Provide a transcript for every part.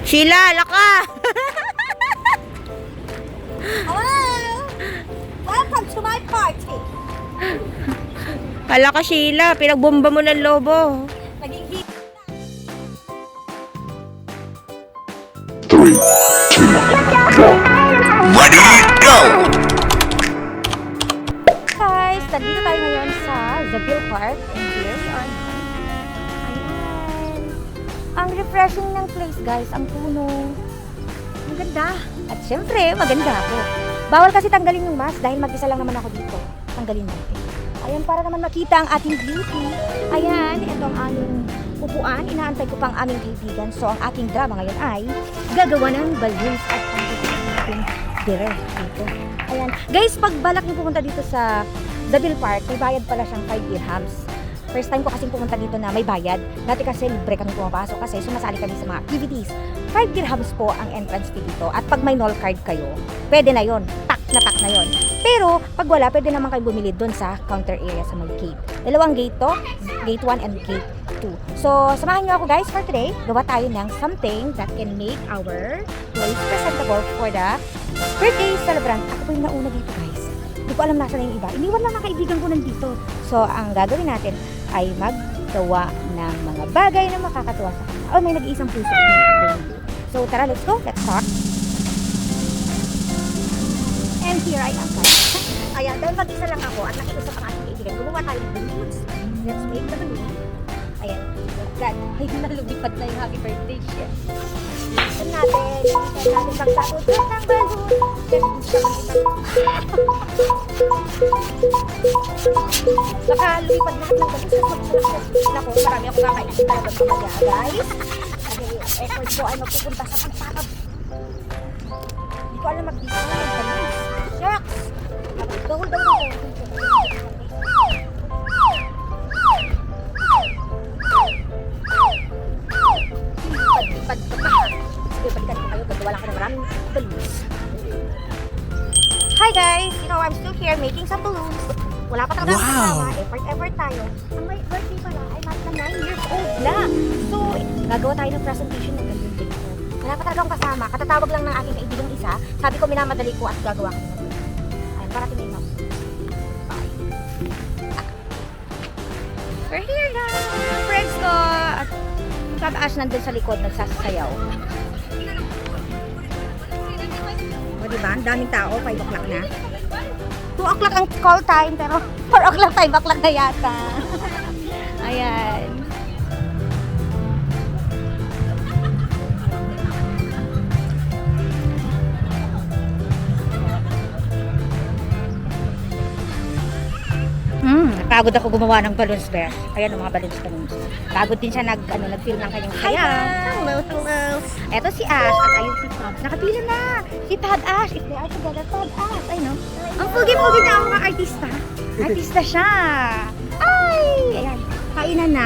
Sheila, laka! Hello! Welcome to my party! Hala ka, Sheila. Pinagbomba mo ng lobo. Naging hit. 3, 2, 1. Ready, go! Guys, nandito tayo ngayon sa Zabil Park. And here we are. Ayan. Ang refreshing ng place, guys. Ang puno. Ang ganda. At syempre, maganda ako. Bawal kasi tanggalin yung mask dahil mag-isa lang naman ako dito. Tanggalin natin. Ayan, para naman makita ang ating beauty. Ayan, ito ang aming upuan. Inaantay ko pang aming kaibigan. So, ang aking drama ngayon ay gagawa ng balloons at pangkitin natin dire dito. Ayan. Guys, pag balak niyo pumunta dito sa Zabil Park, may bayad pala siyang 5 dirhams. First time ko kasing pumunta dito na may bayad. Dati kasi libre kami pumapasok kasi sumasali kami sa mga activities. 5 dirhams po ang entrance fee dito. At pag may NOL card kayo, pwede na yon. Pack na yon. Pero, pag wala, pwede naman kayo bumili doon sa counter area sa may gate. Dalawang gate to, gate 1 and gate 2. So, samahan niyo ako guys for today. Gawa tayo ng something that can make our place presentable for the birthday celebrant. Ako po yung nauna dito guys. Hindi ko alam nasa na yung iba. Iniwan lang ng kaibigan ko nandito. So, ang gagawin natin ay maggawa ng mga bagay na makakatuwa sa kanila. Oh, may nag-iisang puso. So, tara, let's go. Let's start. And here I am guys. Ayan, dahil mag-isa lang ako at nakiusap ang aking kaibigan, gumawa tayo ng balloons. Let's make the balloon. Ayan. God, ay nalumipad na yung happy birthday siya. Listen natin. Listen natin magtatod ng balloon. Baka lumipad lahat ng balloon sa sulat. Ako, marami ako kakain talaga mamaya guys. Effort ko ay magpupunta sa pagtatod. Hindi ko alam mag-design ng balloons. Shucks! Gawin ba yun? Lipad ka pa. Sige, balikan ko kayo. Gagawa lang ko ng maraming balloons. Hi guys! You know, I'm still here making some balloons. Wala pa talaga kasama. Effort tayo. Ang may birthday pala ay nasa 9 years old na. So, gagawa tayo ng presentation ng balloon dito. Wala pa talaga akong kasama. Katatawag lang ng aking kaibigang isa. Sabi ko minamadali ko at gagawa ko ng balloon. Ayan, para tingin mo. Bye. We're here na! Friends ko! At Ash nandun sa likod, nagsasayaw. O diba? Ang daming tao, 5 o'clock na. 2 o'clock ang call time, pero 4 o'clock, 5 o'clock na yata. Ayan. Pagod ako gumawa ng balloons, Bear. Ayan ang mga balloons. Pagod din siya nag-film ng kanyang saya. Hello. Eto si Ash at ayun si Todd. Nakapila na. Si Todd Ash. If they are together, Todd Ash. Ay no. Ang pugi-pugi na ang mga artista. Artista siya. Ay! Ayan. Kainan na.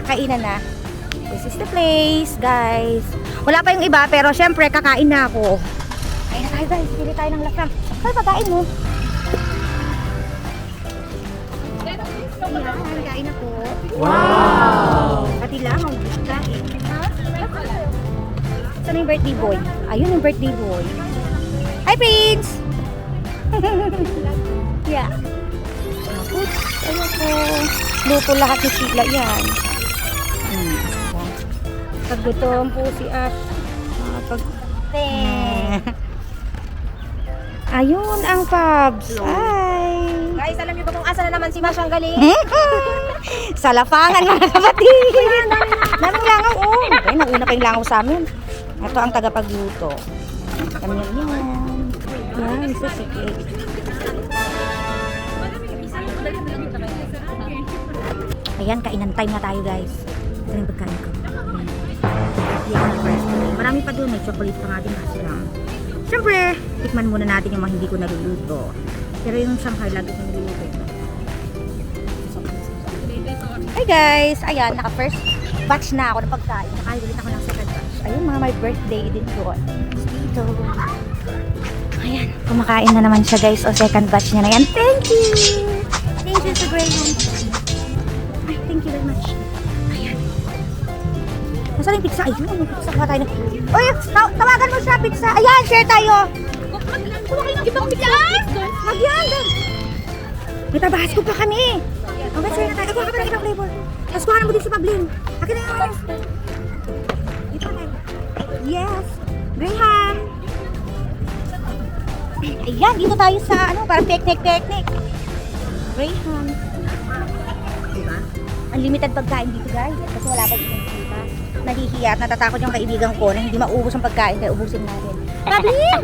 This is the place, guys. Wala pa yung iba, pero syempre kakain na ako. Kain na tayo, guys. Pili tayo ng lasang. Ay, pagkain mo. Ayan, kain ako. Wow! Pati lang, ang kain. Saan yung birthday boy? Ayun yung birthday boy. Hi, Prince! Yeah. Ayun po. Luto lahat ni Sheila yan. Pag gutom po si Ash. Ayun ang Pabs. Hi! Guys, alam niyo ba kung asa na naman si Masyang galing? Sa lapangan mga kapatid. Daming langaw, oh. Okay, nauna pa yung langaw sa amin. Ito ang tagapagluto. Kami yan. Yan, sige. Ayan, kainan time na tayo guys. Ito yung pagkain ko. Marami pa doon, may chocolate pa nga din kasi lang. Siyempre, tikman muna natin yung mga hindi ko naluluto. Pero yung Shanghai lagi kong niluluto ito. Hi guys! Ayan, naka-first batch na ako ng pagkain. Nakahigulit ako ng second batch. Ayun, mga may birthday din doon. Dito. Ayan, kumakain na naman siya guys. O second batch niya na yan. Thank you! Thank you to Graham. Ay, thank you very much. Ayan. Nasaan yung pizza? Ayun, yung pizza pa tayo. Uy, tawagan mo siya, pizza. Ayan, share tayo. Kuha kayo ng ibang pizza. Magyan. May tabahas ko pa kami. Okay, share na tayo. Ikaw ka pa ng ibang flavor. Tapos kuha na mo din si Pablin. Akin na yun. Ito na. Yes. Graham. Ayan, dito tayo sa ano, parang picnic. Graham. Diba? Unlimited pagkain dito, guys. Kasi wala pa dito kita. Nahihiya at natatakot yung kaibigan ko na hindi maubos ang pagkain kaya ubusin natin. Pablin!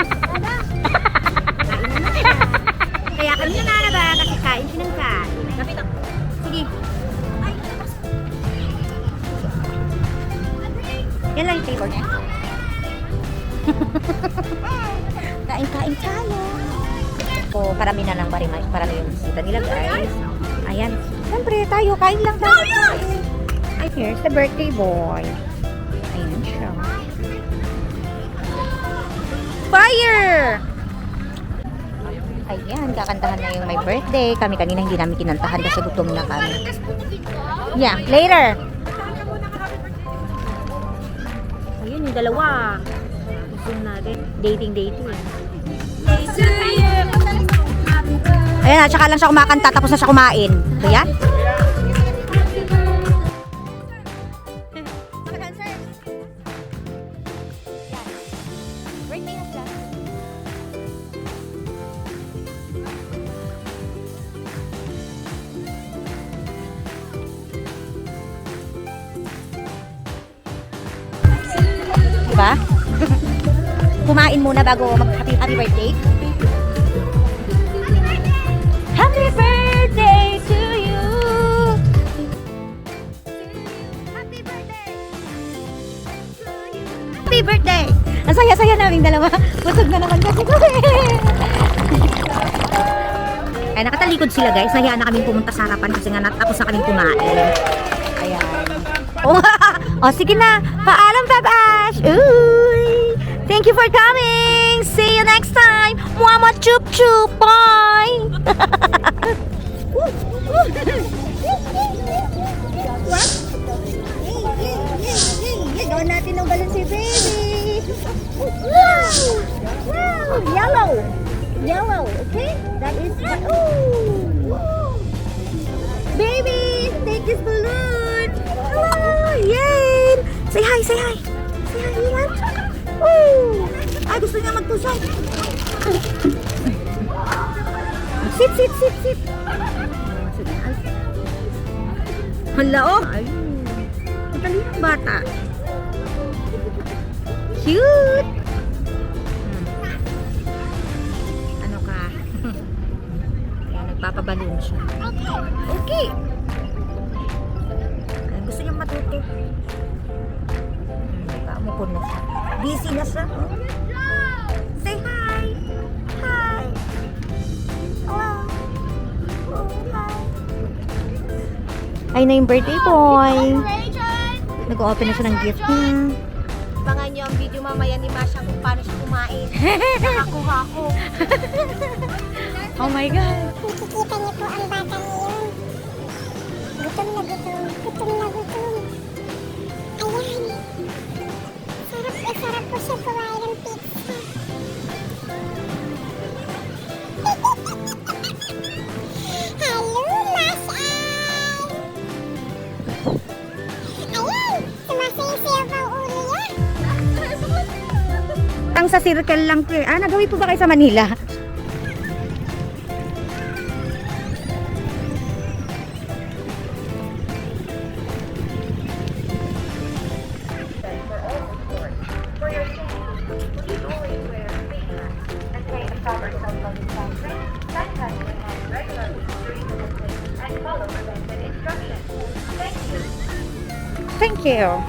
Kaya kami na ba? Kasi kain siya ng kain. Sige. Yan lang yung flavor niya. Kain tayo. So, parami na ng barimay. Parami yung bisita nila, guys. Ayan. Siyempre, tayo. Kain lang tayo. Ay, here's the birthday boy. Ayan siya. Fire! Ayan, kakantahan na yung my birthday. Kami kanina hindi namin kinantahan kasi gutom na kami. Yeah, later. Ayun, yung dalawa. Zoom natin. Dating. Ayan, at saka lang siya kumakanta tapos na siya kumain. So, yan. Diba? Kumain muna bago mag-happy birthday. Happy birthday to you. Happy birthday. Happy birthday. Ang saya-saya naming dalawa. Busog na naman kasi ko Ay, nakatalikod sila, guys. Nahiya na kaming pumunta sa harapan kasi nga natapos na kaming kumain. Ayan. Oh, sige na. Paalam, Babash. Uy. Thank you for coming. See you next time. Mama chup chup. Bye. What? Gawin natin ng balon si baby. Wow. Wow. Yellow. Okay? That is baby, take this balloon. Hello. Yay. Say hi. Say hi, Ilan. Oh! Ay, gusto niya magtusay. Sit. Hala, oh! Ayun. Matali yung bata. Cute! Ano ka? Ayan, nagpapabaloon siya. Okay! Ayan, gusto niyang matuto. Umupon na siya. Busy na siya. Say hi! Hi! Hello! Oh, hi! Ay na yung birthday boy. Nag-open na siya ng gift niya. Abangan niyo ang video mamaya ni Masha kung paano siya kumain. Nakakuha ko. Oh my God! Nakikita niyo po ang bata ngayon. Gutom na gutom. Ayan. Sarap po siya kumain ng pizza. Hello, Masha! Ayan! Sumasayaw pa ang ulo niya. Ang sa circle lang po. Nagawi po ba kayo sa Manila? Thank you.